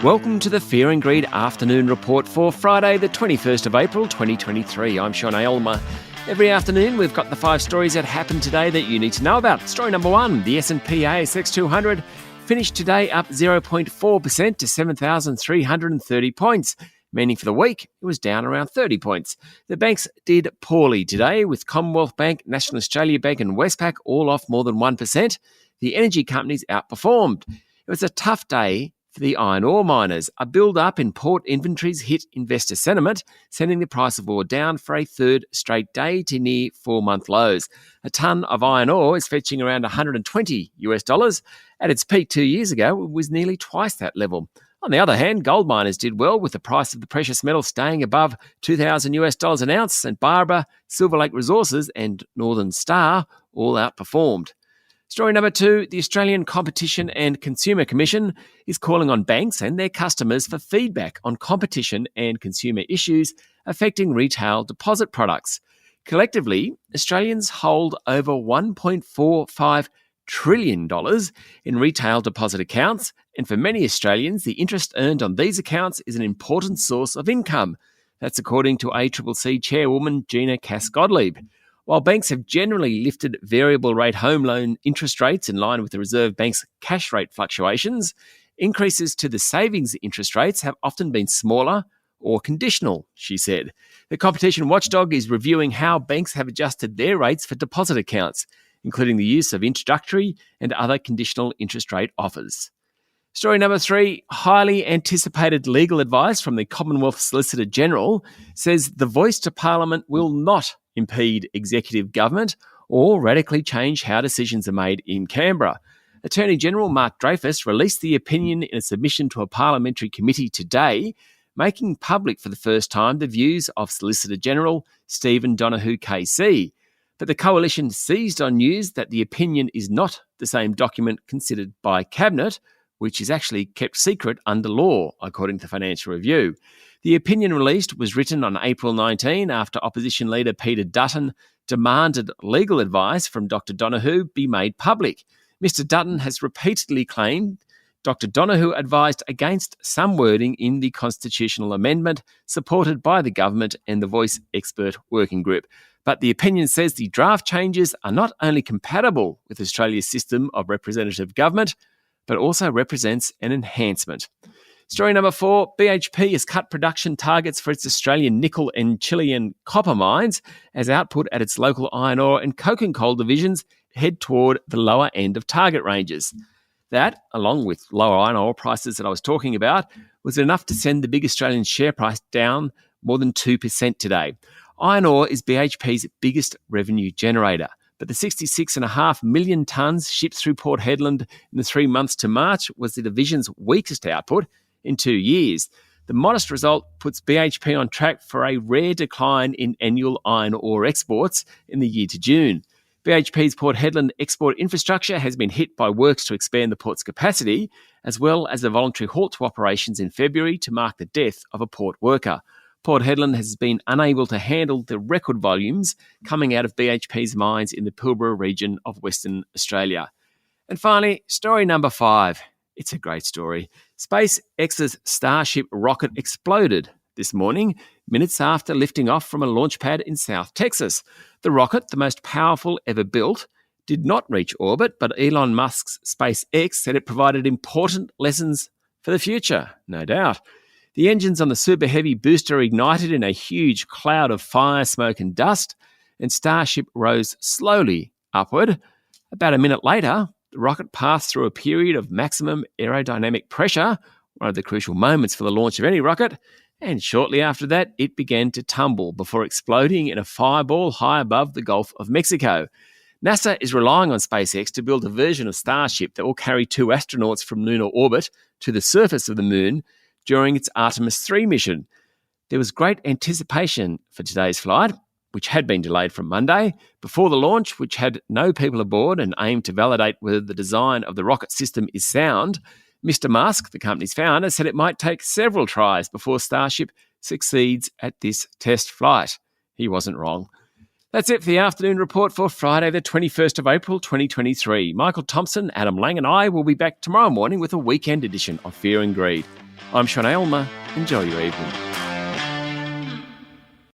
Welcome to the Fear and Greed Afternoon Report for Friday, the 21st of April, 2023. I'm Sean Aylmer. Every afternoon, we've got the 5 stories that happened today that you need to know about. Story number 1, the S&P ASX 200 finished today up 0.4% to 7,330 points, meaning for the week, it was down around 30 points. The banks did poorly today, with Commonwealth Bank, National Australia Bank and Westpac all off more than 1%. The energy companies outperformed. It was a tough day for the iron ore miners. A build-up in port inventories hit investor sentiment, sending the price of ore down for a third straight day to near 4-month lows. A tonne of iron ore is fetching around $120. At its peak 2 years ago, it was nearly twice that level. On the other hand, gold miners did well, with the price of the precious metal staying above $2,000 an ounce. St Barbara, Silver Lake Resources and Northern Star all outperformed. Story number 2, the Australian Competition and Consumer Commission is calling on banks and their customers for feedback on competition and consumer issues affecting retail deposit products. Collectively, Australians hold over $1.45 trillion in retail deposit accounts, and for many Australians, the interest earned on these accounts is an important source of income. That's according to ACCC Chairwoman Gina Cass-Gottlieb. While banks have generally lifted variable rate home loan interest rates in line with the Reserve Bank's cash rate fluctuations, increases to the savings interest rates have often been smaller or conditional, she said. The competition watchdog is reviewing how banks have adjusted their rates for deposit accounts, including the use of introductory and other conditional interest rate offers. Story number 3, highly anticipated legal advice from the Commonwealth Solicitor General says the voice to Parliament will not impede executive government or radically change how decisions are made in Canberra. Attorney General Mark Dreyfus released the opinion in a submission to a parliamentary committee today, making public for the first time the views of Solicitor General Stephen Donohue KC. But the coalition seized on news that the opinion is not the same document considered by Cabinet, which is actually kept secret under law, according to Financial Review. The opinion released was written on April 19 after opposition leader Peter Dutton demanded legal advice from Dr Donohue be made public. Mr Dutton has repeatedly claimed Dr Donohue advised against some wording in the constitutional amendment supported by the government and the Voice Expert Working Group. But the opinion says the draft changes are not only compatible with Australia's system of representative government, but also represents an enhancement. Story number 4, BHP has cut production targets for its Australian nickel and Chilean copper mines as output at its local iron ore and coking coal divisions head toward the lower end of target ranges. That, along with lower iron ore prices that I was talking about, was enough to send the big Australian share price down more than 2% today. Iron ore is BHP's biggest revenue generator, but the 66.5 million tonnes shipped through Port Hedland in the 3 months to March was the division's weakest output in 2 years. The modest result puts BHP on track for a rare decline in annual iron ore exports in the year to June. BHP's Port Hedland export infrastructure has been hit by works to expand the port's capacity, as well as a voluntary halt to operations in February to mark the death of a port worker. Port Hedland has been unable to handle the record volumes coming out of BHP's mines in the Pilbara region of Western Australia. And finally, story number 5. It's a great story. SpaceX's Starship rocket exploded this morning, minutes after lifting off from a launch pad in South Texas. The rocket, the most powerful ever built, did not reach orbit, but Elon Musk's SpaceX said it provided important lessons for the future, no doubt. The engines on the Super Heavy booster ignited in a huge cloud of fire, smoke and dust, and Starship rose slowly upward. About a minute later, the rocket passed through a period of maximum aerodynamic pressure, one of the crucial moments for the launch of any rocket, and shortly after that, it began to tumble before exploding in a fireball high above the Gulf of Mexico. NASA is relying on SpaceX to build a version of Starship that will carry 2 astronauts from lunar orbit to the surface of the moon during its Artemis 3 mission. There was great anticipation for today's flight, which had been delayed from Monday, before the launch, which had no people aboard and aimed to validate whether the design of the rocket system is sound. Mr. Musk, the company's founder, said it might take several tries before Starship succeeds at this test flight. He wasn't wrong. That's it for the afternoon report for Friday, the 21st of April, 2023. Michael Thompson, Adam Lang and I will be back tomorrow morning with a weekend edition of Fear and Greed. I'm Sean Aylmer. Enjoy your evening.